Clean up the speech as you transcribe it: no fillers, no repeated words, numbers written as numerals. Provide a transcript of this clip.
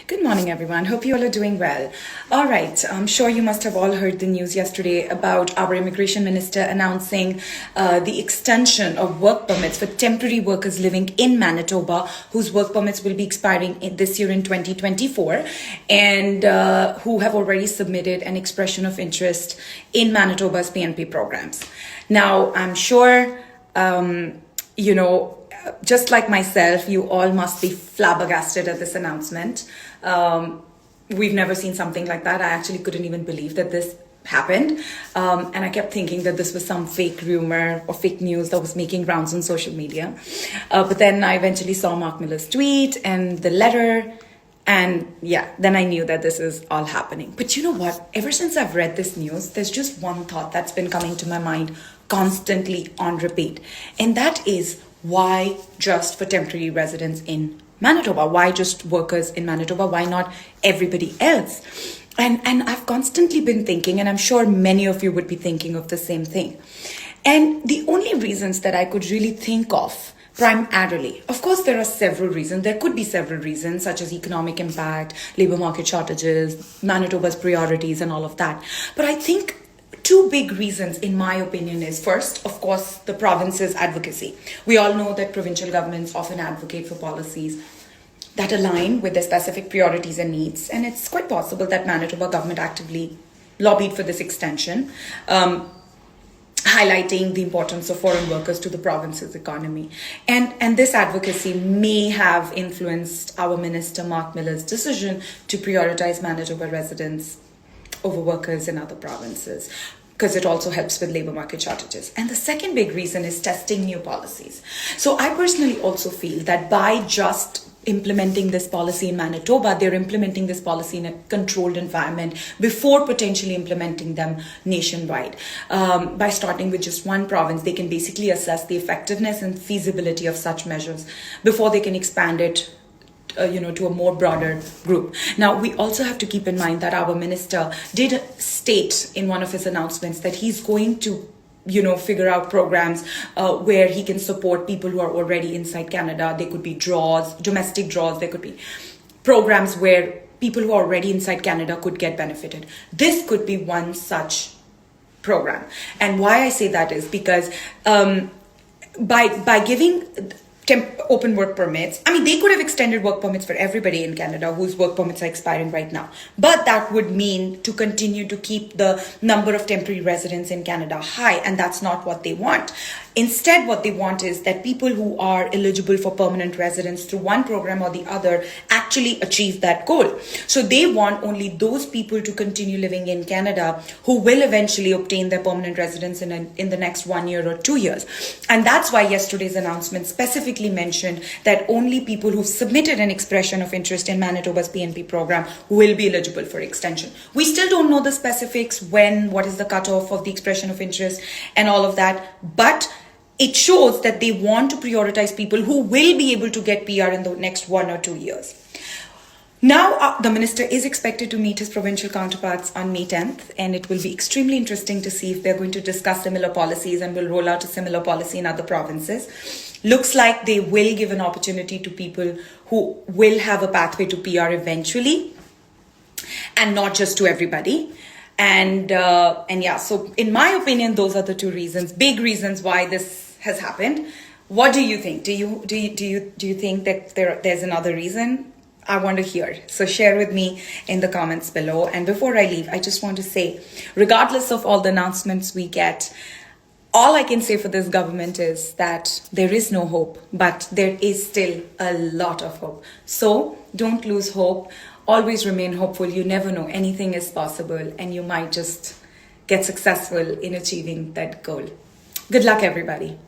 Good morning, everyone. Hope you all are doing well. All right, I'm sure you must have all heard the news yesterday about our immigration minister announcing the extension of work permits for temporary workers living in Manitoba whose work permits will be expiring this year in 2024 and who have already submitted an expression of interest in Manitoba's PNP programs. Now, I'm sure, just like myself, you all must be flabbergasted at this announcement. We've never seen something like that. I actually couldn't even believe that this happened. And I kept thinking that this was some fake rumor or fake news that was making rounds on social media. But then I eventually saw Mark Miller's tweet and the letter. And yeah, then I knew that this is all happening. But you know what? Ever since I've read this news, there's just one thought that's been coming to my mind constantly on repeat. And that is, why just for temporary residents in Manitoba? Why just workers in Manitoba? Why not everybody else? And I've constantly been thinking, and I'm sure many of you would be thinking of the same thing. And the only reasons that I could really think of primarily, of course, there are several reasons. There could be several reasons, such as economic impact, labor market shortages, Manitoba's priorities, and all of that. But I think two big reasons, in my opinion, is first, of course, the province's advocacy. We all know that provincial governments often advocate for policies that align with their specific priorities and needs. And it's quite possible that Manitoba government actively lobbied for this extension, highlighting the importance of foreign workers to the province's economy. And this advocacy may have influenced our Minister Mark Miller's decision to prioritize Manitoba residents over workers in other provinces, because it also helps with labor market shortages. And the second big reason is testing new policies. So I personally also feel that by just implementing this policy in Manitoba, they're implementing this policy in a controlled environment before potentially implementing them nationwide. By starting with just one province, they can basically assess the effectiveness and feasibility of such measures before they can expand it to a more broader group. Now, we also have to keep in mind that our minister did state in one of his announcements that he's going to figure out programs where he can support people who are already inside Canada. They could be draws, domestic draws. There could be programs where people who are already inside Canada could get benefited. This could be one such program. And why I say that is because by giving open work permits. I mean, they could have extended work permits for everybody in Canada whose work permits are expiring right now. But that would mean to continue to keep the number of temporary residents in Canada high, and that's not what they want. Instead, what they want is that people who are eligible for permanent residence through one program or the other actually achieve that goal. So they want only those people to continue living in Canada who will eventually obtain their permanent residence in the next 1 year or 2 years. And that's why yesterday's announcement specifically mentioned that only people who've submitted an expression of interest in Manitoba's PNP program will be eligible for extension. We still don't know the specifics, what is the cutoff of the expression of interest and all of that, but it shows that they want to prioritize people who will be able to get PR in the next 1 or 2 years. Now, the minister is expected to meet his provincial counterparts on May 10th, and it will be extremely interesting to see if they're going to discuss similar policies and will roll out a similar policy in other provinces. Looks like they will give an opportunity to people who will have a pathway to PR eventually, and not just to everybody. And yeah, so in my opinion, those are the two reasons, big reasons why this has happened. What do you think? Do you think that there's another reason? I want to hear. So share with me in the comments below. And before I leave, I just want to say, regardless of all the announcements we get, all I can say for this government is that there is no hope, but there is still a lot of hope. So don't lose hope. Always remain hopeful. You never know. Anything is possible, and you might just get successful in achieving that goal. Good luck, everybody.